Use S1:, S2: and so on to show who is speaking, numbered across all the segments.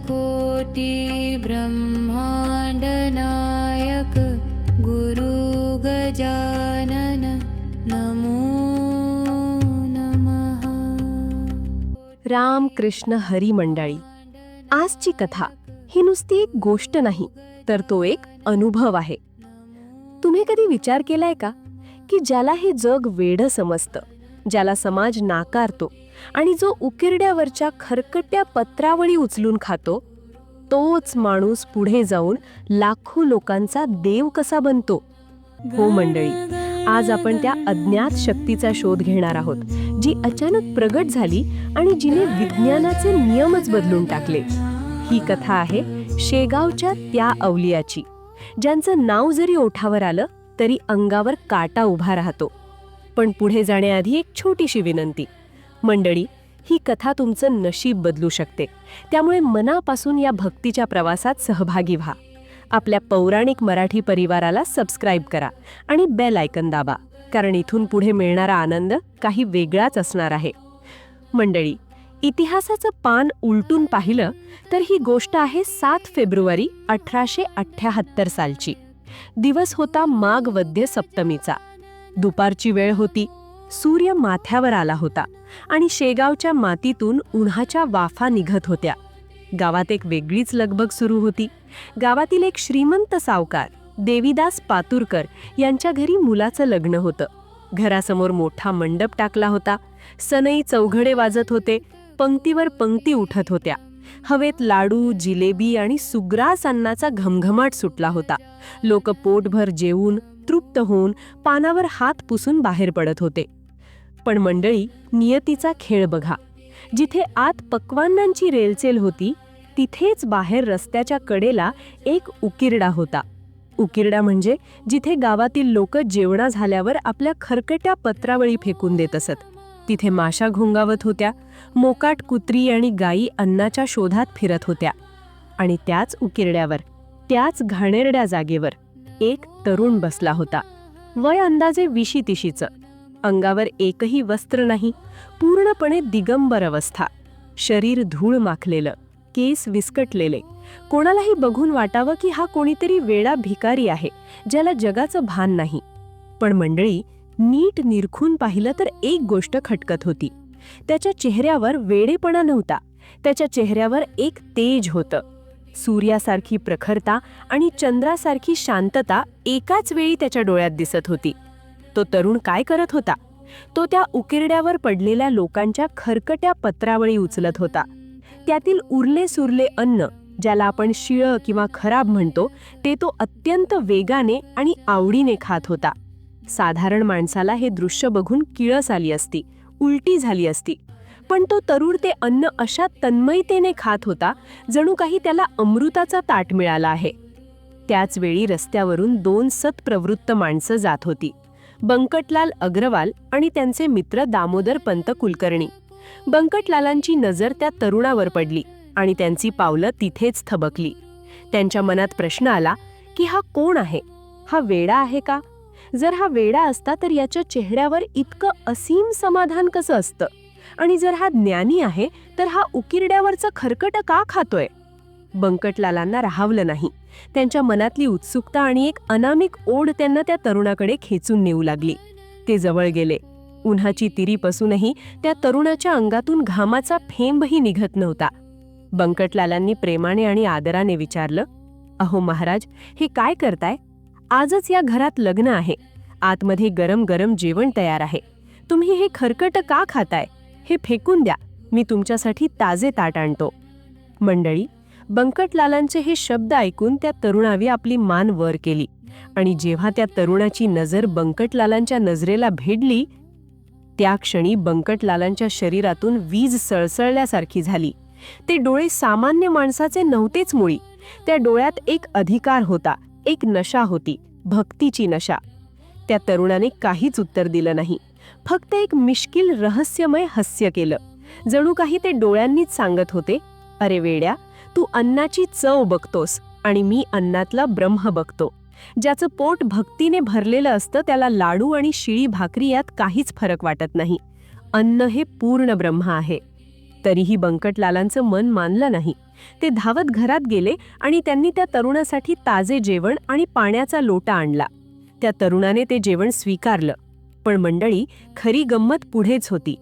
S1: कोटि ब्रह्मांड नायक गुरु गजानन नमो नमः।
S2: राम कृष्ण हरी मंडळी, आजची कथा ही नुसती एक गोष्ट नाही, तर तो एक अनुभव आहे. तुम्ही कधी विचार केलाय का की ज्याला हे जग वेडं समजतं, ज्याला समाज नाकारतो आणि जो उकिरड्यावरच्या खरकट्या पत्रावळी उचलून खातो, तोच माणूस पुढे जाऊन लाखो लोकांचा देव कसा बनतो? हो मंडळी, आज आपण त्या अज्ञात शक्तीचा शोध घेणार आहोत, जी अचानक प्रगट झाली आणि जिने विज्ञानाचे नियमच बदलून टाकले. ही कथा आहे शेगावच्या त्या अवलियाची, ज्यांचं नाव जरी ओठावर आलं तरी अंगावर काटा उभा राहतो. पण पुढे जाण्याआधी एक छोटीशी विनंती. मंडळी, ही कथा तुमचं नशीब बदलू शकते, त्यामुळे मनापासून या भक्तीच्या प्रवासात सहभागी व्हा. आपल्या पौराणिक मराठी परिवाराला सबस्क्राईब करा आणि बेल आयकन दाबा, कारण इथून पुढे मिळणारा आनंद काही वेगळाच असणार आहे. मंडळी, इतिहासाचं पान उलटून पाहिलं तर ही गोष्ट आहे 7 फेब्रुवारी 1878 सालची. दिवस होता माघ वद्य सप्तमीचा. दुपारची वेळ होती. सूर्य माथ्यावर आला होता आणि शेगावच्या मातीतून उन्हाच्या वाफा निघत होत्या. गावात एक वेगळीच लगबग सुरू होती. गावातील एक श्रीमंत सावकार देवीदास पातुरकर यांच्या घरी मुलाचं लग्न होतं. घरासमोर मोठा मंडप टाकला होता. सनई चौघडे वाजत होते. पंक्तीवर पंक्ती उठत होत्या. हवेत लाडू, जिलेबी आणि सुग्रास अन्नाचा घमघमाट सुटला होता. लोक पोटभर जेवून तृप्त होऊन पानावर हात पुसून बाहेर पडत होते. पण मंडळी, नियतीचा खेळ बघा. जिथे आत पक्वान्नांची रेलचेल होती, तिथेच बाहेर रस्त्याच्या कडेला एक उकिरडा होता. उकिरडा म्हणजे जिथे गावातील लोक जेवणा झाल्यावर आपल्या खरकट्या पत्रावळी फेकून देत असत. तिथे माशा घोंगावत होत्या. मोकाट कुत्री आणि गायी अन्नाच्या शोधात फिरत होत्या. आणि त्याच उकिरड्यावर, त्याच घाणेरड्या जागेवर एक तरुण बसला होता. वय अंदाजे 20-30चं. अंगावर एकही वस्त्र नाही. पूर्णपणे दिगंबर अवस्था. शरीर धूळ माखलेलं, केस विस्कटलेले. कोणालाही बघून वाटावं की हा कोणीतरी वेडा भिकारी आहे, ज्याला जगाचं भान नाही. पण मंडळी, नीट निरखून पाहिलं तर एक गोष्ट खटकत होती. त्याच्या चेहऱ्यावर वेडेपणा नव्हता. त्याच्या चेहऱ्यावर एक तेज होतं. सूर्यासारखी प्रखरता आणि चंद्रासारखी शांतता एकाच वेळी त्याच्या डोळ्यात दिसत होती. तो तरुण काय करत होता? तो त्या उकिरड्यावर पडलेल्या लोकांच्या खरकट्या पत्रावळी उचलत होता. त्यातील उरले सुरले अन्न, ज्याला आपण शिळं किंवा खराब म्हणतो, ते तो अत्यंत वेगाने आणि आवडीने खात होता. साधारण माणसाला हे दृश्य बघून किळस आली असती, उलटी झाली असती. पण तो तरुण ते अन्न अशा तन्मयतेने खात होता, जणू काही त्याला अमृताचा ताट मिळाला आहे. त्याच वेळी रस्त्यावरून 2 सत्प्रवृत्त माणसं जात होती. बंकटलाल अग्रवाल आणि त्यांचे मित्र दामोदर पंत कुलकर्णी. बंकटलालांची नजर त्या तरुणावर पडली आणि त्यांची पावलं तिथेच थबकली. त्यांच्या मनात प्रश्न आला की हा कोण आहे? हा वेडा आहे का? जर हा वेडा असता तर याच्या चेहऱ्यावर इतकं असीम समाधान कसं असतं? आणि जर हा ज्ञानी आहे तर हा उकिरड्यावरचं खरकट का खातोय? बंकटलालांना राहावलं नाही. त्यांच्या मनातली उत्सुकता आणि एक अनामिक ओढ त्यांना त्या तरुणाकडे खेचून नेऊ लागली. ते जवळ गेले. उन्हाची तिरीपासूनही त्या तरुणाच्या अंगातून घामाचा थेंबही निघत नव्हता. बंकटलालांनी प्रेमाने आणि आदराने विचारलं, अहो महाराज, हे काय करताय? आजच या घरात लग्न आहे. आतमध्ये गरम गरम जेवण तयार आहे. तुम्ही हे खरकट का खाताय? हे फेकून द्या. मी तुमच्यासाठी ताजे ताट आणतो. मंडळी, बंकटलालांचे हे शब्द ऐकून त्या तरुणावी आपली मान वर केली आणि जेव्हा त्या तरुणाची नजर बंकटलालांच्या नजरेला भेटली, त्या क्षणी बंकटलालांच्या शरीरातून वीज सळसळल्यासारखी झाली. ते डोळे सामान्य माणसाचे नव्हतेच मुळी. त्या डोळ्यात एक अधिकार होता, एक नशा होती, भक्तीची नशा. त्या तरुणाने काहीच उत्तर दिलं नाही. फक्त एक मिश्किल रहस्यमय हास्य केलं. जणू काही ते डोळ्यांनीच सांगत होते, अरे वेड्या, तू अन्नाची चव बघतोस आणि मी अन्नातला ब्रह्म बघतो. ज्याचं पोट भक्तीने भरलेलं असतं त्याला लाडू आणि शिळी भाकरी यात काहीच फरक वाटत नाही. अन्न हे पूर्ण ब्रह्म आहे. तरीही बंकटलालांचं मन मानलं नाही. ते धावत घरात गेले आणि त्यांनी त्या तरुणासाठी ताजे जेवण आणि पाण्याचा लोटा आणला. त्या तरुणाने ते जेवण स्वीकारलं. पण मंडळी, खरी गंमत पुढेच होती.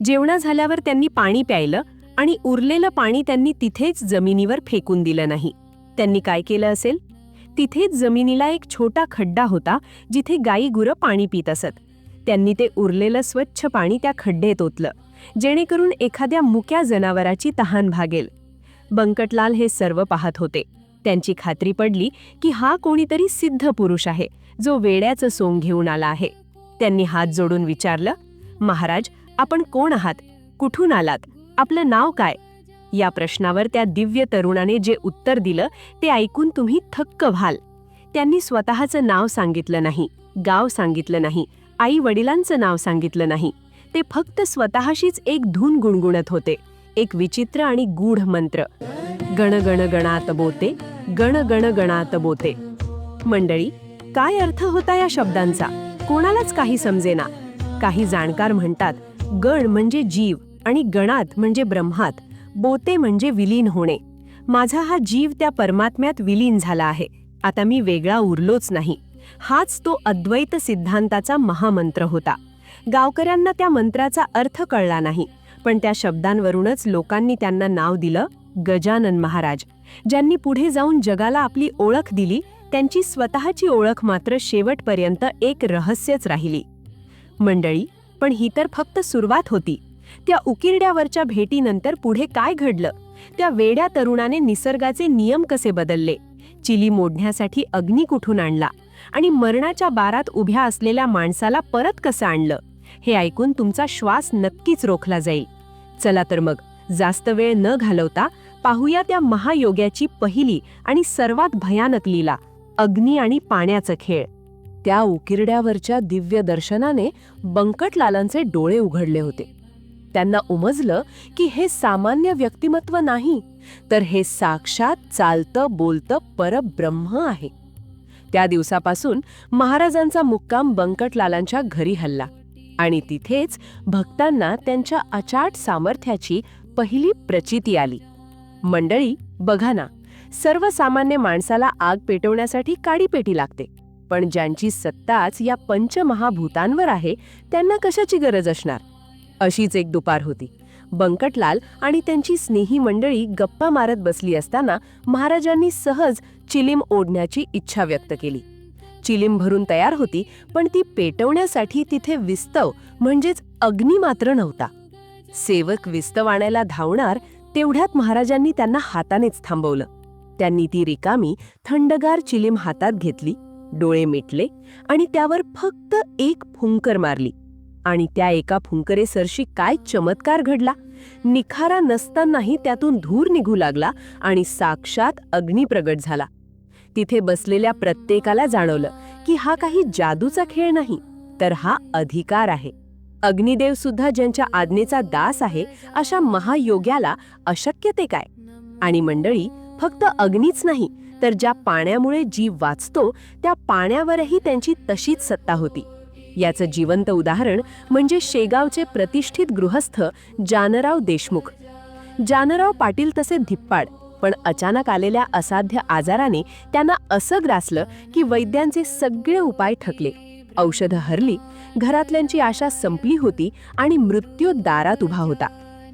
S2: जेवणा झाल्यावर त्यांनी पाणी प्यायलं आणि उरलेलं पाणी त्यांनी तिथेच जमिनीवर फेकून दिलं नाही. त्यांनी काय केलं असेल? तिथेच जमिनीला एक छोटा खड्डा होता, जिथे गाई गुरं पाणी पित असत. त्यांनी ते उरलेलं स्वच्छ पाणी त्या खड्डेत ओतलं, जेणेकरून एखाद्या मुक्या जनावराची तहान भागेल. बंकटलाल हे सर्व पाहत होते. त्यांची खात्री पडली की हा कोणीतरी सिद्ध पुरुष आहे, जो वेड्याचं सोंग घेऊन आला आहे. त्यांनी हात जोडून विचारलं, महाराज, आपण कोण आहात? कुठून आलात? आपलं नाव काय? या प्रश्नावर त्या दिव्य तरुणाने जे उत्तर दिलं ते ऐकून तुम्ही थक्क व्हाल. त्यांनी स्वतःचं नाव सांगितलं नाही, गाव सांगितलं नाही, आई वडिलांचं नाव सांगितलं नाही. ते फक्त स्वतःशीच एक धून गुणगुणत होते, एक विचित्र आणि गूढ मंत्र. गण गण गणात बोते, गण गण गणात बोते. मंडळी, काय अर्थ होता या शब्दांचा? कोणालाच काही समजेना. काही जाणकार म्हणतात, गण म्हणजे जीव आणि गणात म्हणजे ब्रह्मात, बोते म्हणजे विलीन होणे. माझा हा जीव त्या परमात्म्यात विलीन झाला आहे. आता मी वेगळा उरलोच नाही. हाच तो अद्वैत सिद्धांताचा महामंत्र होता. गावकऱ्यांना त्या मंत्राचा अर्थ कळला नाही, पण त्या शब्दांवरूनच लोकांनी त्यांना नाव दिलं गजानन महाराज. ज्यांनी पुढे जाऊन जगाला आपली ओळख दिली, त्यांची स्वतःची ओळख मात्र शेवटपर्यंत एक रहस्यच राहिली. मंडळी, पण ही तर फक्त सुरुवात होती. त्या उकिरड्यावरच्या भेटीनंतर पुढे काय घडलं? त्या वेड्या तरुणाने निसर्गाचे नियम कसे बदलले? चिली मोडण्यासाठी अग्नी कुठून आणला? आणि मरणाच्या बारात उभ्या असलेल्या माणसाला परत कसं आणलं? हे ऐकून तुमचा श्वास नक्कीच रोखला जाईल. चला तर मग, जास्त वेळ न घालवता पाहूया त्या महायोग्याची पहिली आणि सर्वात भयानक लीला, अग्नी आणि पाण्याचा खेळ. त्या उकिरड्यावरच्या दिव्य दर्शनाने बंकटलालांचे डोळे उघडले होते. त्यांना उमजलं की हे सामान्य व्यक्तिमत्व नाही, तर हे साक्षात चालतं बोलतं परब्रह्म आहे. त्या दिवसापासून महाराजांचा मुक्काम बंकटलालांच्या घरी हल्ला आणि तिथेच भक्तांना त्यांच्या अचाट सामर्थ्याची पहिली प्रचिती आली. मंडळी, बघा ना, सर्वसामान्य माणसाला आग पेटवण्यासाठी काडीपेटी लागते, पण ज्यांची सत्ताच या पंचमहाभूतांवर आहे त्यांना कशाची गरज असणार? अशीच एक दुपार होती. बंकटलाल आणि त्यांची स्नेही मंडळी गप्पा मारत बसली असताना महाराजांनी सहज चिलीम ओढण्याची इच्छा व्यक्त केली. चिलीम भरून तयार होती, पण ती पेटवण्यासाठी तिथे विस्तव म्हणजेच अग्नी मात्र नव्हता. सेवक विस्तव आणायला धावणार तेवढ्यात महाराजांनी त्यांना हातानेच थांबवलं. त्यांनी ती रिकामी थंडगार चिलीम हातात घेतली, डोळे मिटले आणि त्यावर फक्त एक फुंकर मारली. आणि त्या एका फुंकरेसरशी काय चमत्कार घडला! निखारा नसतानाही त्यातून धूर निघू लागला आणि साक्षात अग्नी प्रगट झाला. तिथे बसलेल्या प्रत्येकाला जाणवलं की हा काही जादूचा खेळ नाही, तर हा अधिकार आहे. अग्निदेव सुद्धा ज्यांच्या आज्ञेचा दास आहे, अशा महायोग्याला अशक्य ते काय? आणि मंडळी, फक्त अग्नीच नाही, तर ज्या पाण्यामुळे जीव वाचतो त्या पाण्यावरही त्यांची तशीच सत्ता होती. याचं जिवंत उदाहरण म्हणजे शेगावचे प्रतिष्ठित गृहस्थ जानराव देशमुख. जानराव पाटील तसे धिप्पाड, पण अचानक आलेल्या असाध्य आजाराने त्यांना असं ग्रासलं की वैद्यांचे सगळे उपाय ठकले. औषधं हरली, घरातल्यांची आशा संपली होती आणि मृत्यू दारात उभा होता.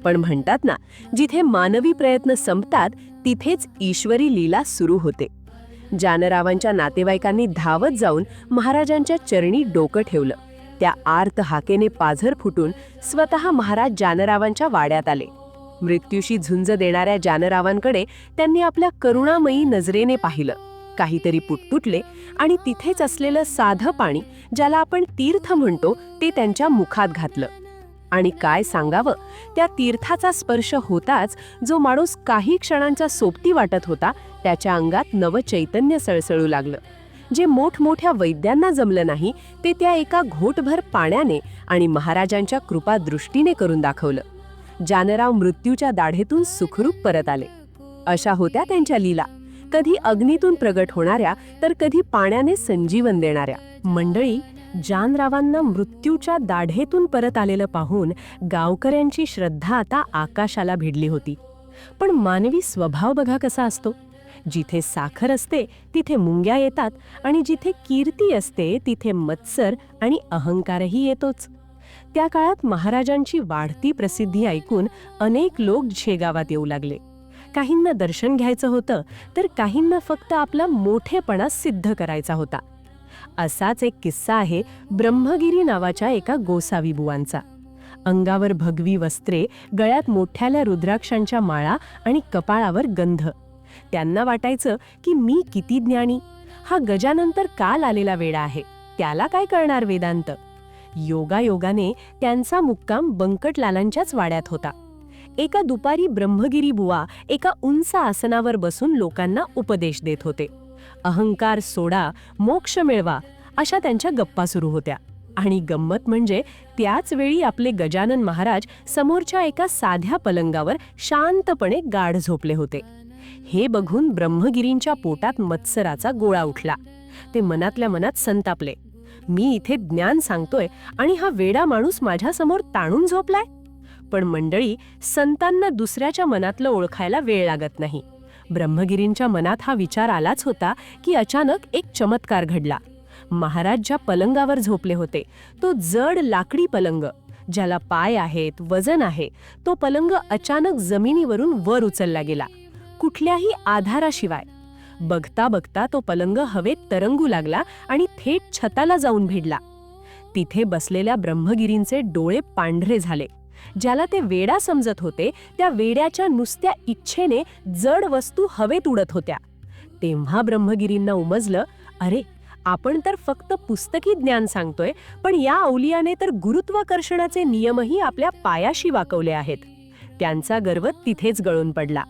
S2: पण म्हणतात ना, जिथे मानवी प्रयत्न संपतात तिथेच ईश्वरी लीला सुरू होते. जानरावांच्या नातेवाईकांनी धावत जाऊन महाराजांच्या चरणी डोकं ठेवलं. त्या आर्त हाकेने पाझर फुटून स्वतः महाराज जानरावांच्या वाड्यात आले. मृत्यूशी झुंज देणाऱ्या जानरावांकडे त्यांनी आपल्या करुणामयी नजरेने पाहिलं. काहीतरी पुटपुटले आणि तिथेच असलेलं साधं पाणी, ज्याला आपण तीर्थ म्हणतो, ते त्यांच्या मुखात घातलं. आणि काय सांगावं, त्या तीर्थाचा स्पर्श होताच जो माणूस काही क्षणांचा सोबती वाटत होता, त्याच्या अंगात नवचैतन्य सळसळू लागलं. जे मोठमोठ्या वैद्यांना जमलं नाही, ते त्या एका घोटभर पाण्याने आणि महाराजांच्या कृपा दृष्टीने करून दाखवलं. जानराव मृत्यूच्या दाढेतून सुखरूप परत आले. अशा होत्या त्यांच्या लीला. कधी अग्नीतून प्रगट होणाऱ्या तर कधी पाण्याने संजीवन देणाऱ्या. मंडळी, जानरावांना मृत्यूच्या दाढेतून परत आलेलं पाहून गावकऱ्यांची श्रद्धा आता आकाशाला भिडली होती. पण मानवी स्वभाव बघा कसा असतो. जिथे साखर असते तिथे मुंग्या येतात, आणि जिथे कीर्ती असते तिथे मत्सर आणि अहंकारही येतोच. त्या काळात महाराजांची वाढती प्रसिद्धी ऐकून अनेक लोक शेगावात येऊ लागले. काहींना दर्शन घ्यायचं होतं, तर काहींना फक्त आपला मोठेपणा सिद्ध करायचा होता. असाच एक किस्सा आहे ब्रह्मगिरी नावाच्या एका गोसावी बुवांचा. अंगावर भगवी वस्त्रे, गळ्यात मोठ्याल्या रुद्राक्षांच्या माळा आणि कपाळावर गंध. त्यांना वाटायचं की मी किती ज्ञानी, हा गजानन तर काल आलेला वेडा आहे, त्याला काय कळणार वेदांत. योगायोगाने त्यांचा मुक्काम बंकटलालांच्याच वाड्यात होता. एका दुपारी ब्रह्मगिरी बुवा एका उंच आसनावर बसून लोकांना उपदेश देत होते. अहंकार सोडा, मोक्ष मिळवा, अशा त्यांच्या गप्पा सुरू होत्या. आणि गंमत म्हणजे त्याच वेळी आपले गजानन महाराज समोरच्या एका साध्या पलंगावर शांतपणे गाढ झोपले होते. हे बघून ब्रह्मगिरींच्या पोटात मत्सराचा गोळा उठला. ते मनातल्या मनात संतापले. मी इथे ज्ञान सांगतोय आणि हा वेडा माणूस माझ्या समोर ताणून झोपलाय. पण मंडळी, संतांना दुसऱ्याच्या मनातलं ओळखायला वेळ लागत नाही. ब्रह्मगिरींच्या मनात हा विचार आलाच होता की अचानक एक चमत्कार घडला. महाराज ज्या पलंगावर झोपले होते, तो जड लाकडी पलंग, ज्याला पाय आहेत, वजन आहे, तो पलंग अचानक जमिनीवरून वर उचलला गेला, कुठल्याही आधाराशिवाय. बघता बघता तो पलंग हवेत तरंगू लागला आणि थेट छताला जाऊन भिडला. तिथे बसलेल्या ब्रह्मगिरींचे डोळे पांढरे झाले. ज्याला ते वेडा समजत होते, त्या वेड्याच्या नुसत्या इच्छेने जड वस्तू हवेत उडत होत्या. तेव्हा ब्रह्मगिरींना उमजलं, अरे, आपण तर फक्त पुस्तकी ज्ञान सांगतोय, पण या अवलियाने तर गुरुत्वाकर्षणाचे नियमही आपल्या पायाशी वाकवले आहेत. त्यांचा गर्व तिथेच गळून पडला.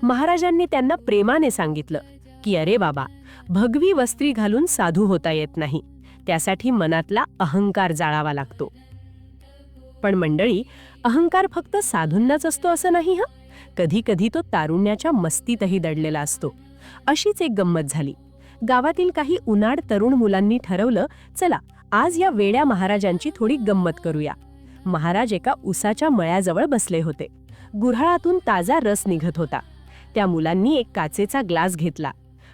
S2: महाराजांनी त्यांना प्रेमाने सांगितलं की अरे बाबा, भगवी वस्त्री घालून साधू होता येत नाही, त्यासाठी मनातला अहंकार जाळावा लागतो. पण मंडळी, अहंकार फक्त साधूंनाच असतो असं नाही हं. कधी कधी तो तारुण्याच्या मस्तीतही दडलेला असतो. अशीच एक गंमत झाली. गावातील काही उनाड तरुण मुलांनी ठरवलं, चला आज या वेड्या महाराजांची थोडी गंमत करूया. महाराज एका उसाच्या मळ्याजवळ बसले होते. गुऱ्हाळातून ताजा रस निघत होता. त्या मुलांनी एक काचेचा ग्लास घेतला,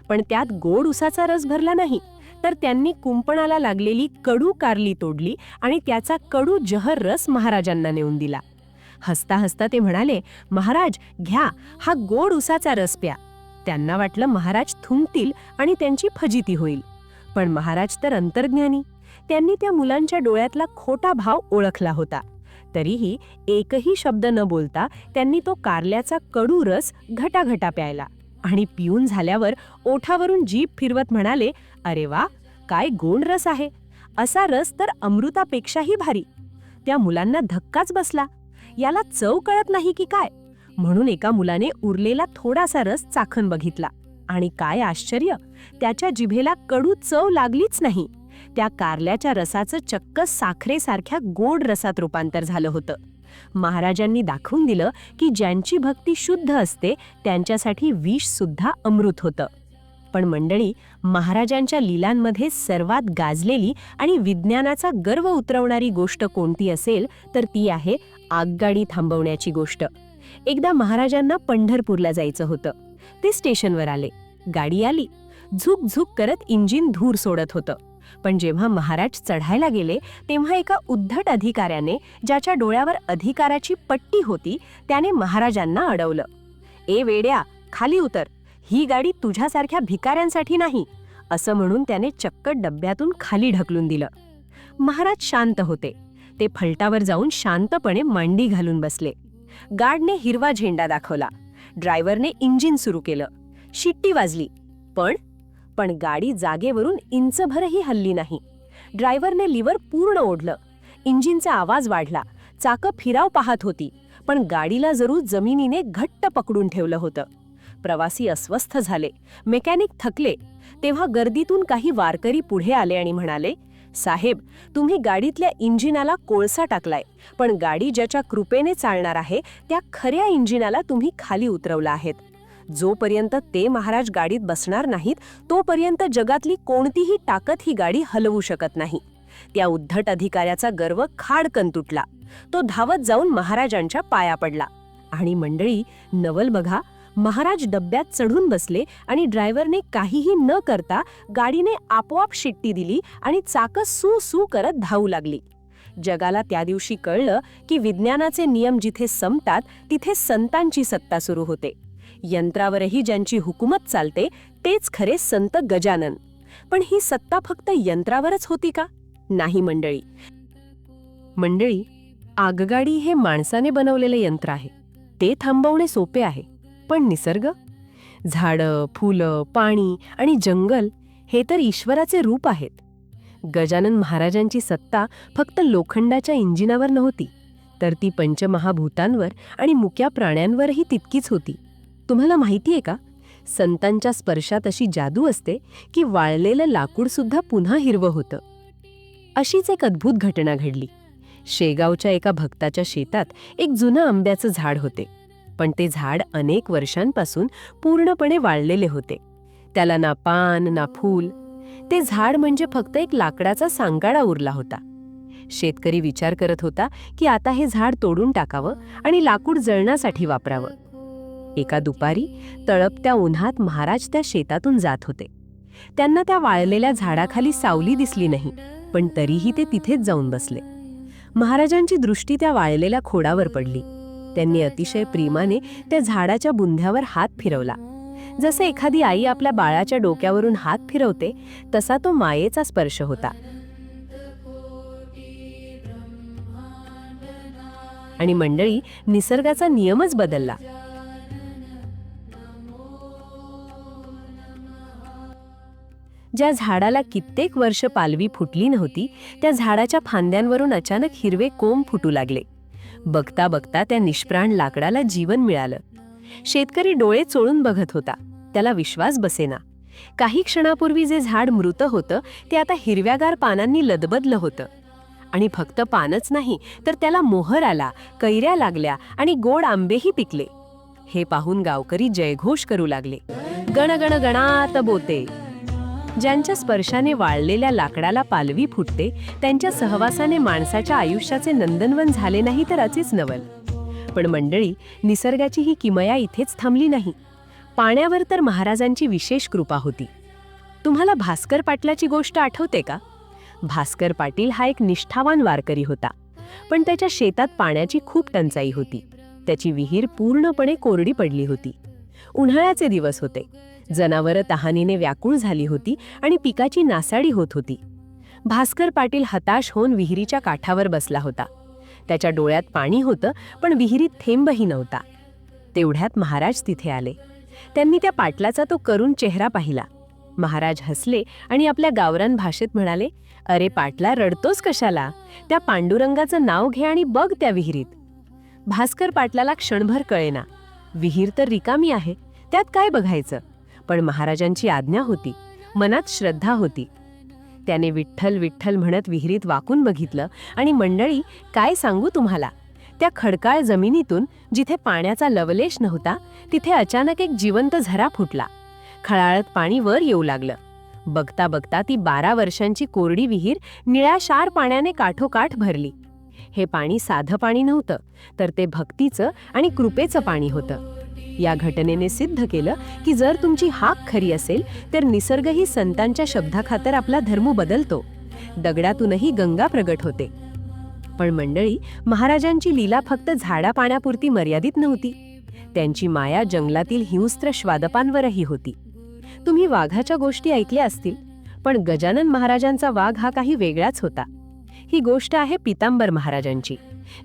S2: पण त्यात गोड उसाचा रस भरला नाही, तर त्यांनी कुंपणाला लागलेली कडू कारली तोडली आणि त्याचा कडू जहर रस महाराजांना नेऊन दिला. हसता हसता ते म्हणाले, महाराज घ्या, हा गोड उसाचा रस प्या. त्यांना वाटलं महाराज थुंकतील आणि त्यांची फजिती होईल. पण महाराज तर अंतर्ज्ञानी, त्यांनी त्या मुलांच्या डोळ्यातला खोटा भाव ओळखला होता. तरीही एकही शब्द न बोलता त्यांनी तो कारल्याचा कडू रस घटाघटा प्यायला आणि पिऊन झाल्यावर ओठावरून जीभ फिरवत म्हणाले, अरे वा, काय गोड रस आहे, असा रस तर अमृतापेक्षाही भारी. त्या मुलांना धक्काच बसला. याला चव कळत नाही की काय, म्हणून एका मुलाने उरलेला थोडासा रस चाखून बघितला आणि काय आश्चर्य, त्याच्या जिभेला कडू चव लागलीच नाही. त्या कारल्याच्या रसाचं चक्क साखरेसारख्या गोड रसात रूपांतर झालं होतं. महाराजांनी दाखवून दिलं की ज्यांची भक्ती शुद्ध असते त्यांच्यासाठी विष सुद्धा अमृत होतं. पण मंडळी, महाराजांच्या लीलांमध्ये सर्वात गाजलेली आणि विज्ञानाचा गर्व उतरवणारी गोष्ट कोणती असेल तर ती आहे आगगाडी थांबवण्याची गोष्ट. एकदा महाराजांना पंढरपूरला जायचं होतं. ते स्टेशनवर आले. गाडी आली. झुक झुक करत इंजिन धूर सोडत होतं. पण जेव्हा महाराज चढायला गेले तेव्हा एका उद्धट अधिकाऱ्याने, ज्याच्या डोळ्यावर अधिकाराची पट्टी होती, त्याने महाराजांना अडवलं. ए वेड्या, खाली उतर, ही गाडी तुझ्यासारख्या भिकाऱ्यांसाठी नाही, असं म्हणून त्याने चक्क डब्यातून खाली ढकलून दिलं. महाराज शांत होते. ते फलटावर जाऊन शांतपणे मांडी घालून बसले. गार्डने हिरवा झेंडा दाखवला. ड्रायव्हरने इंजिन सुरू केलं. शिट्टी वाजली. पण गाडी जागेवरून इंचभरही हलली नाही. ड्रायव्हरने लिव्हर पूर्ण ओढलं. इंजिनचा आवाज वाढला. चाकं फिराव पाहत होती, पण गाडीला जरूर जमिनीने घट्ट पकडून ठेवलं होतं. प्रवासी अस्वस्थ झाले. मेकॅनिक थकले. तेव्हा गर्दीतून काही वारकरी पुढे आले आणि म्हणाले, साहेब, तुम्ही गाडीतल्या इंजिनाला कोळसा टाकलाय, पण गाडी ज्याच्या कृपेने चालणार आहे त्या खऱ्या इंजिनाला तुम्ही खाली उतरवलं आहेत. जोपर्यंत ते महाराज गाडीत बसणार नाहीत तोपर्यंत जगातली कोणतीही ताकद ही गाडी हलवू शकत नाही. त्या उद्धट अधिकाऱ्याचा गर्व खाडकन तुटला. तो धावत जाऊन महाराजांच्या पाया पडला. आणि मंडळी, नवल बघा, महाराज डब्यात चढून बसले आणि ड्रायव्हरने काहीही न करता गाडीने आपोआप शिट्टी दिली आणि चाकं सू सू करत धावू लागली. जगाला त्या दिवशी कळलं की विज्ञानाचे नियम जिथे संपतात तिथे संतांची सत्ता सुरू होते. यंत्रावरही ज्यांची हुकूमत चालते तेच खरे संत गजानन. पण ही सत्ता फक्त यंत्रावरच होती का? नाही मंडळी, आगगाडी हे माणसाने बनवलेले यंत्र आहे. ते थांबवणे सोपे आहे. पण निसर्ग, झाडं, फुलं, पाणी आणि जंगल हे तर ईश्वराचे रूप आहेत. गजानन महाराजांची सत्ता फक्त लोखंडाच्या इंजिनावर नव्हती, तर ती पंचमहाभूतांवर आणि मुक्या प्राण्यांवरही तितकीच होती. तुम्हाला माहितीये का, संतांच्या स्पर्शात अशी जादू असते की वाळलेलं लाकूड सुद्धा पुन्हा हिरवं होतं. अशीच एक अद्भुत घटना घडली. शेगावच्या एका भक्ताच्या शेतात एक जुनं आंब्याचं झाड होते. पण ते झाड अनेक वर्षांपासून पूर्णपणे वाळलेले होते. त्याला ना पान ना फूल. ते झाड म्हणजे फक्त एक लाकडाचा सांगाडा उरला होता. शेतकरी विचार करत होता की आता हे झाड तोडून टाकावं आणि लाकूड जळण्यासाठी वापरावं. एका दुपारी तळपत्या उन्हात महाराज त्या शेतातून जात होते. त्यांना त्या वाळलेल्या झाडाखाली सावली दिसली नाही, पण तरीही ते तिथेच जाऊन बसले. महाराजांची दृष्टी त्या वाळलेल्या खोडावर पडली. त्यांनी अतिशय प्रेमाने त्या झाडाच्या बुंध्यावर हात फिरवला. जसे एखादी आई आपल्या बाळाच्या डोक्यावरून हात फिरवते तसा तो मायेचा स्पर्श होता. आणि मंडळी, निसर्गाचा नियमच बदलला. ज्या झाडाला कित्येक वर्ष पालवी फुटली नव्हती त्या झाडाच्या फांद्यांवरून अचानक हिरवे कोंब फुटू लागले. बघता बघता त्या निष्प्राण लाकडाला जीवन मिळालं. शेतकरी डोळे चोळून बघत होता. त्याला विश्वास बसेना. काही क्षणापूर्वी जे झाड मृत होतं ते आता हिरव्यागार पानांनी लदबदलं होतं. आणि फक्त पानच नाही तर त्याला मोहर आला, कैऱ्या लागल्या आणि गोड आंबेही पिकले. हे पाहून गावकरी जयघोष करू लागले. गण गण गणात बोते. ज्यांच्या स्पर्शाने वाळलेल्या लाकडाला पालवी फुटते त्यांच्या सहवासाने माणसाच्या आयुष्याचे नंदनवन झाले नाही तर असेच नवल. पण मंडळी, निसर्गाची ही किमया इथेच थांबली नाही. पाण्यावर तर महाराजांची विशेष कृपा होती. तुम्हाला भास्कर पाटलाची गोष्ट आठवते का? भास्कर पाटील हा एक निष्ठावान वारकरी होता. पण त्याच्या शेतात पाण्याची खूप टंचाई होती. त्याची विहीर पूर्णपणे कोरडी पडली होती. उन्हाळ्याचे दिवस होते. जनावरं तहानीने व्याकुळ झाली होती आणि पिकाची नासाडी होत होती. भास्कर पाटील हताश होऊन विहिरीच्या काठावर बसला होता. त्याच्या डोळ्यात पाणी होतं पण विहिरीत थेंबही नव्हता. तेवढ्यात महाराज तिथे आले. त्यांनी त्या पाटलाचा तो करुण चेहरा पाहिला. महाराज हसले आणि आपल्या गावरान भाषेत म्हणाले, अरे पाटला, रडतोस कशाला? त्या पांडुरंगाचं नाव घे आणि बघ त्या विहिरीत. भास्कर पाटलाला क्षणभर कळेना. विहीर तर रिकामी आहे, त्यात काय बघायचं? पण महाराजांची आज्ञा होती, मनात श्रद्धा होती. त्याने विठ्ठल विठ्ठल म्हणत विहिरीत वाकून बघितलं आणि मंडळी, काय सांगू तुम्हाला, त्या खडकाळ जमिनीतून जिथे पाण्याचा लवलेश नव्हता तिथे अचानक एक जिवंत झरा फुटला. खळाळत पाणी वर येऊ लागलं. बघता बघता ती 12 वर्षांची कोरडी विहीर निळ्या शार पाण्याने काठोकाठ भरली. हे पाणी साधं पाणी नव्हतं, तर ते भक्तीचं आणि कृपेचं पाणी होतं. या घटनेने सिद्ध केलं की जर तुमची हाक खरी असेल तर निसर्गही संतांच्या शब्दाखातर आपला धर्म बदलतो. दगडातूनही गंगा प्रगट होते. पण मंडळी, महाराजांची लीला फक्त झाडा पाण्यापुरती मर्यादित नव्हती. त्यांची माया जंगलातील हिंस्त्र श्वादपांवरही होती. तुम्ही वाघाच्या गोष्टी ऐकल्या असतील, पण गजानन महाराजांचा वाघ हा काही वेगळाच होता. ही गोष्ट आहे पितांबर महाराजांची,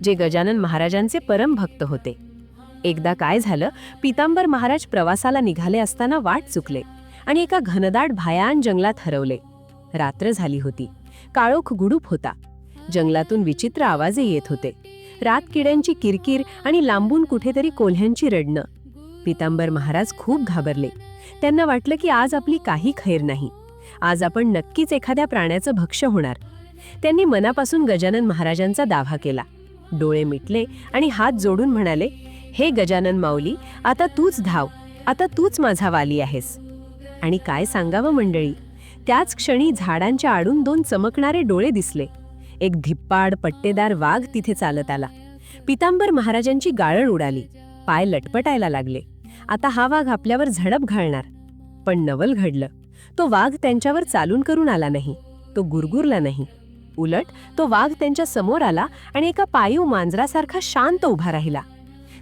S2: जे गजानन महाराजांचे परम भक्त होते. एकदा काय झालं, पितांबर महाराज प्रवासाला निघाले असताना वाट चुकले आणि एका घनदाट भयान जंगलात हरवले. रात्र झाली होती. काळोख गुडूप होता. जंगलातून विचित्र आवाजे येत होते. रातकिड्यांची किरकिर आणि लांबून कुठेतरी कोल्ह्यांची रडणं. पितांबर महाराज खूप घाबरले. त्यांना वाटलं की आज आपली काही खैर नाही. आज आपण नक्कीच एखाद्या प्राण्याचं भक्ष्य होणार. त्यांनी मनापासून गजानन महाराजांचा दावा केला. डोळे मिटले आणि हात जोडून म्हणाले, हे गजानन माऊली, आता तूच धाव. आता तूच माझा वाली आहेस. आणि काय सांगावं मंडळी, त्याच क्षणी झाडांच्या आडून 2 चमकणारे डोळे दिसले. एक धिप्पाड पट्टेदार वाघ तिथे चालत आला. पितांबर महाराजांची गाळण उडाली, पाय लटपटायला लागले. आता हा वाघ आपल्यावर झडप घालणार. पण नवल घडलं. तो वाघ त्यांच्यावर चालून करून आला नाही, तो गुरगुरला नाही. उलट तो वाघ त्यांच्या समोर आला आणि एका पायीव मांजरासारखा शांत उभा राहिला.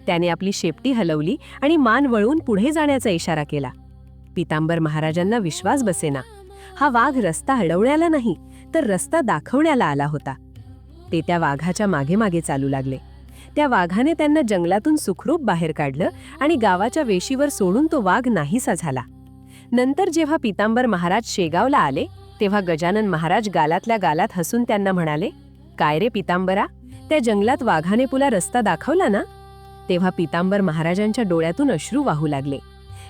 S2: त्याने आपली शेपटी हलवली आणि मान वळवून पुढे जाण्याचा इशारा केला. पितांबर महाराजांना विश्वास बसेना. हा वाघ रस्ता अडवण्याला नाही, तर रस्ता दाखवण्याला आला होता. ते त्या वाघाच्या मागे मागे चालू लागले. त्या वाघाने त्यांना जंगलातून सुखरूप बाहेर काढलं आणि गावाच्या वेशीवर सोडून तो वाघ नाहीसा झाला. नंतर जेव्हा पितांबर महाराज शेगावला आले, तेव्हा गजानन महाराज गालातल्या गालात हसून त्यांना म्हणाले, काय रे पितांबरा, त्या जंगलात वाघाने तुला रस्ता दाखवला ना? तेव्हा पितांबर महाराजांच्या डोळ्यातून अश्रू वाहू लागले.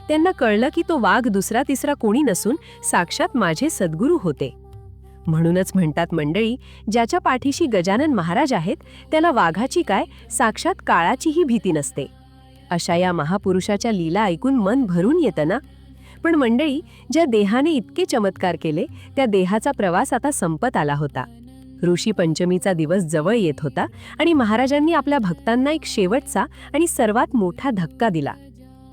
S2: त्यांना कळलं की तो वाघ दुसरा तिसरा कोणी नसून साक्षात माझे सद्गुरू होते. म्हणूनच म्हणतात मंडळी, ज्याच्या पाठीशी गजानन महाराज आहेत त्याला वाघाची काय, साक्षात काळाचीही भीती नसते. अशा या महापुरुषाच्या लीला ऐकून मन भरून येतं ना. पण मंडळी, ज्या देहाने इतके चमत्कार केले त्या देहाचा प्रवास आता संपत आला होता. ऋषी पंचमीचा दिवस जवळ येत होता आणि महाराजांनी आपल्या भक्तांना एक शेवटचा आणि सर्वात मोठा धक्का दिला.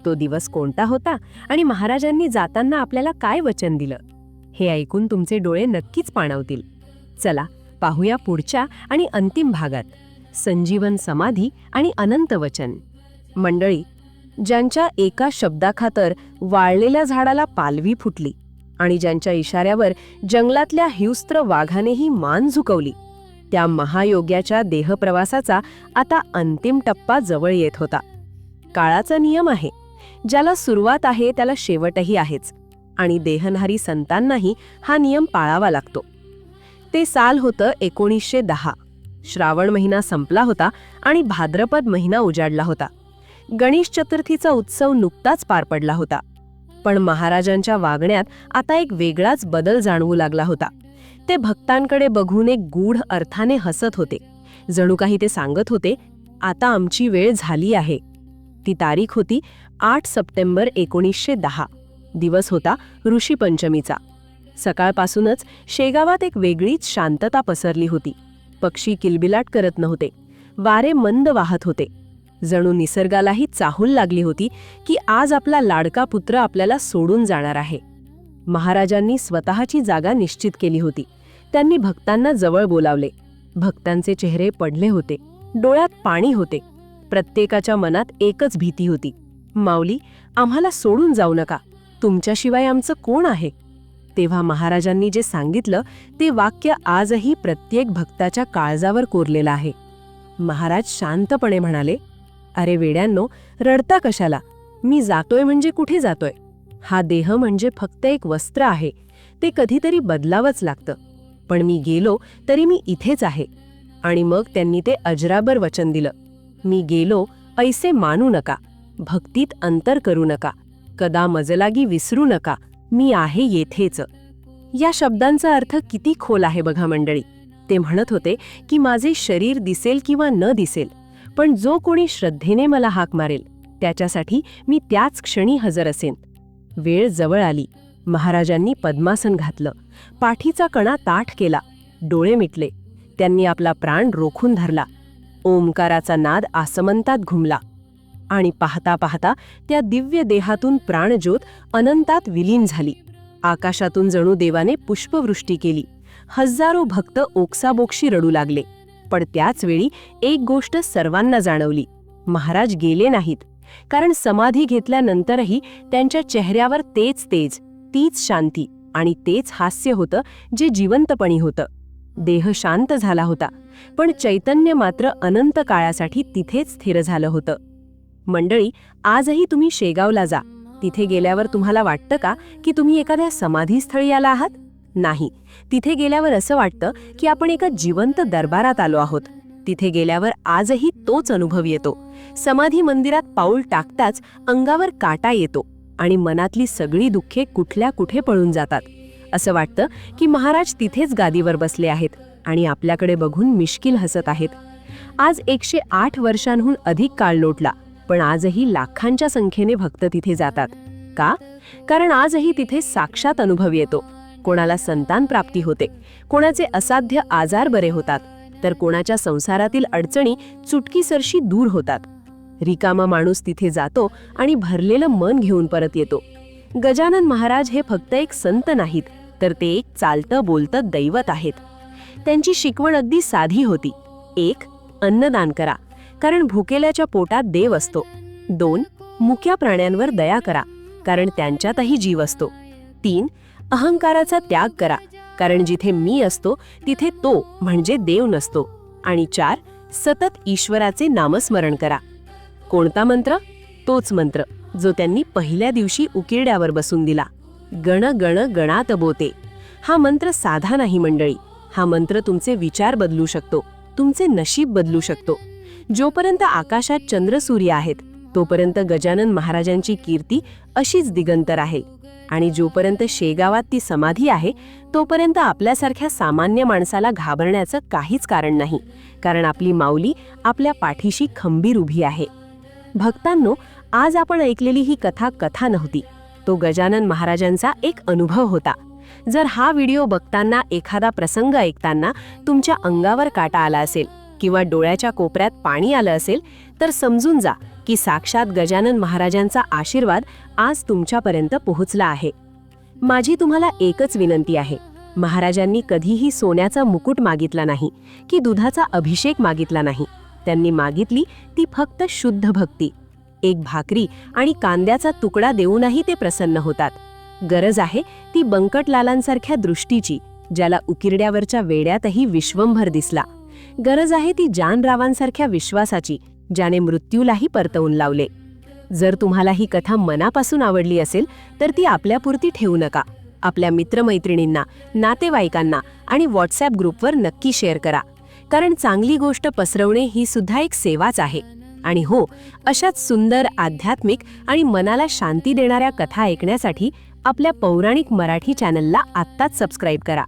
S2: तो दिवस कोणता होता आणि महाराजांनी जाताना आपल्याला काय वचन दिलं, हे ऐकून तुमचे डोळे नक्कीच पाणावतील. चला पाहूया पुढच्या आणि अंतिम भागात, संजीवन समाधी आणि अनंत वचन. मंडळी, ज्यांच्या एका शब्दाखातर वाळलेल्या झाडाला पालवी फुटली आणि ज्यांच्या इशाऱ्यावर जंगलातल्या हिंस्त्र वाघानेही मान झुकवली, त्या महायोग्याच्या देहप्रवासाचा आता अंतिम टप्पा जवळ येत होता. काळाचा नियम आहे, ज्याला सुरुवात आहे त्याला शेवटही आहेच, आणि देहधारी संतांनाही हा नियम पाळावा लागतो. ते साल होतं 1910. श्रावण महिना संपला होता आणि भाद्रपद महिना उजाडला होता. गणेश चतुर्थीचा उत्सव नुकताच पार पडला होता. पण महाराजांच्या वागण्यात आता एक वेगळाच बदल जाणवू लागला होता. ते भक्तांकडे बघून एक गूढ अर्थाने हसत होते. जणू काही ते सांगत होते, आता आमची वेळ झाली आहे. ती तारीख होती 8 सप्टेंबर 1910. दिवस होता ऋषी पंचमीचा. सकाळपासूनच शेगावात एक वेगळीच शांतता पसरली होती. पक्षी किलबिलाट करत नव्हते, वारे मंद वाहत होते. जणू निसर्गालाही चाहूल लागली होती की आज आपला लाडका पुत्र आपल्याला सोडून जाणार आहे. महाराजांनी स्वतःची जागा निश्चित केली होती. त्यांनी भक्तांना जवळ बोलावले. भक्तांचे चेहरे पडले होते, डोळ्यात पाणी होते. प्रत्येकाच्या मनात एकच भीती होती, माऊली, आम्हाला सोडून जाऊ नका, तुमच्याशिवाय आमचं कोण आहे? तेव्हा महाराजांनी जे सांगितलं ते वाक्य आजही प्रत्येक भक्ताच्या काळजावर कोरलेलं आहे. महाराज शांतपणे म्हणाले, अरे वेड्यांनो, रडता कशाला? मी जातोय म्हणजे कुठे जातोय? हा देह म्हणजे फक्त एक वस्त्र आहे, ते कधीतरी बदलावंच लागतं. पण मी गेलो तरी मी इथेच आहे. आणि मग त्यांनी ते अजराबर वचन दिलं, मी गेलो ऐसे मानू नका, भक्तीत अंतर करू नका, कदा मजलागी विसरू नका, मी आहे येथेच. या शब्दांचा अर्थ किती खोल आहे बघा मंडळी. ते म्हणत होते की माझे शरीर दिसेल किंवा न दिसेल, पण जो कोणी श्रद्धेने मला हाक मारेल त्याच्यासाठी मी त्याच क्षणी हजर असेन. वेळ जवळ आली. महाराजांनी पद्मासन घातलं, पाठीचा कणा ताठ केला, डोळे मिटले. त्यांनी आपला प्राण रोखून धरला. ओंकाराचा नाद आसमंतात घुमला आणि पाहता पाहता त्या दिव्य देहातून प्राणज्योत अनंतात विलीन झाली. आकाशातून जणू देवाने पुष्पवृष्टी केली. हजारो भक्त ओक्साबोक्षी रडू लागले. पण त्याच वेळी एक गोष्ट सर्वांना जाणवली, महाराज गेले नाहीत. कारण समाधी घेतल्यानंतरही त्यांच्या चेहऱ्यावर तेच तेज, तीच शांती आणि तेच हास्य होतं जे जिवंतपणी होतं. देह शांत झाला होता, पण चैतन्य मात्र अनंत काळासाठी तिथेच स्थिर झालं होतं. मंडळी, आजही तुम्ही शेगावला जा. तिथे गेल्यावर तुम्हाला वाटतं का की तुम्ही एखाद्या समाधीस्थळी आला आहात? नाही, तिथे गेल्यावर असं वाटतं की आपण एका जिवंत दरबारात आलो आहोत. तिथे गेल्यावर आजही तोच अनुभव येतो. समाधी मंदिरात पाऊल टाकताच अंगावर काटा येतो आणि मनातली सगळी दुःखे कुठल्या कुठे पळून जातात. असं वाटतं की महाराज तिथेच गादीवर बसले आहेत आणि आपल्याकडे बघून मिश्किल हसत आहेत. आज 108 वर्षांहून अधिक काळ लोटला पण आजही लाखांच्या संख्येने भक्त तिथे जातात. का? कारण आजही तिथे साक्षात अनुभव येतो. कोणाला संतान प्राप्ती होते, कोणाचे असाध्य आजार बरे होतात, तर कोणाच्या संसारातील अडचणी चुटकीसरशी दूर होतात. रिकामा माणूस तिथे जातो आणि भरलेलं मन घेऊन परत येतो. गजानन महाराज हे फक्त एक संत नाहीत, तर ते एक चालतं बोलतं दैवत आहेत. त्यांची शिकवण अगदी साधी होती. 1. अन्नदान करा, कारण भुकेल्याच्या पोटात देव असतो. 2. मुक्या प्राण्यांवर दया करा, कारण त्यांच्यातही जीव असतो. 3. अहंकाराचा त्याग करा, कारण जिथे मी असतो तिथे तो म्हणजे देव नसतो. आणि 4. सतत ईश्वराचे नामस्मरण करा. कोणता मंत्र? तोच मंत्र जो त्यांनी पहिल्या दिवशी उकिरड्यावर बसून दिला. गण गण गणात बोते. हा मंत्र साधा नाही मंडळी. हा मंत्र तुमचे विचार बदलू शकतो, तुमचे नशीब बदलू शकतो. जोपर्यंत आकाशात चंद्र सूर्य आहेत तोपर्यंत गजानन महाराजांची कीर्ती अशीच दिगंत राहील. आणि जोपर्यंत शेगावात ती समाधी आहे तोपर्यंत आपल्यासारख्या सामान्य माणसाला घाबरण्याचं काहीच कारण नाही, कारण आपली माऊली आपल्या पाठीशी खंबीर उभी आहे. भक्तांनो, आज आपण ऐकलेली ही कथा नव्हती, तो गजानन महाराजांचा एक अनुभव होता. जर हा व्हिडिओ बघताना एखादा प्रसंग ऐकताना तुमच्या अंगावर काटा आला असेल किंवा डोळ्याच्या कोपऱ्यात पाणी आलं असेल तर समजून जा की साक्षात गजानन महाराजांचा आशीर्वाद आज तुमच्यापर्यंत पोहोचला आहे. माझी तुम्हाला एकच विनंती आहे. महाराजांनी कधीही सोन्याचा मुकुट मागितला नाही की दुधाचा अभिषेक मागितला नाही. त्यांनी मागितली ती फक्त शुद्ध भक्ती. एक भाकरी आणि कांद्याचा तुकडा देऊनही ते प्रसन्न होतात. गरज आहे ती बंकटलालांसारख्या दृष्टीची, ज्याला उकिरड्यावरच्या वेड्यातही विश्वंभर दिसला. गरज आहे ती जानरावांसारख्या विश्वासाची, ज्याने मृत्यूलाही परतवून लावले. जर तुम्हाला ही कथा मनापासून आवडली असेल तर ती आपल्यापुरती ठेवू नका. आपल्या मित्रमैत्रिणींना, नातेवाईकांना आणि व्हॉट्सॲप ग्रुपवर नक्की शेअर करा, कारण चांगली गोष्ट पसरवणे ही सुद्धा एक सेवाच आहे. आणि हो, अशाच सुंदर आध्यात्मिक आणि मनाला शांती देणाऱ्या कथा ऐकण्यासाठी आपल्या पौराणिक मराठी चॅनलला आत्ताच सबस्क्राईब करा.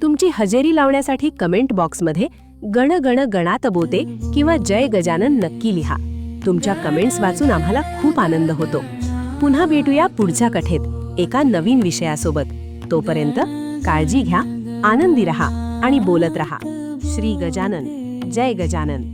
S2: तुमची हजेरी लावण्यासाठी कमेंट बॉक्समध्ये गण गण गणात बोते किंवा जय गजानन नक्की लिहा. तुमच्या कमेंट्स वाचून आम्हाला खूप आनंद होतो. पुन्हा भेटूया पुढच्या कथेत एका नवीन विषयासोबत. तोपर्यंत काळजी घ्या, आनंदी रहा आणि बोलत रहा. श्री गजानन, जय गजानन.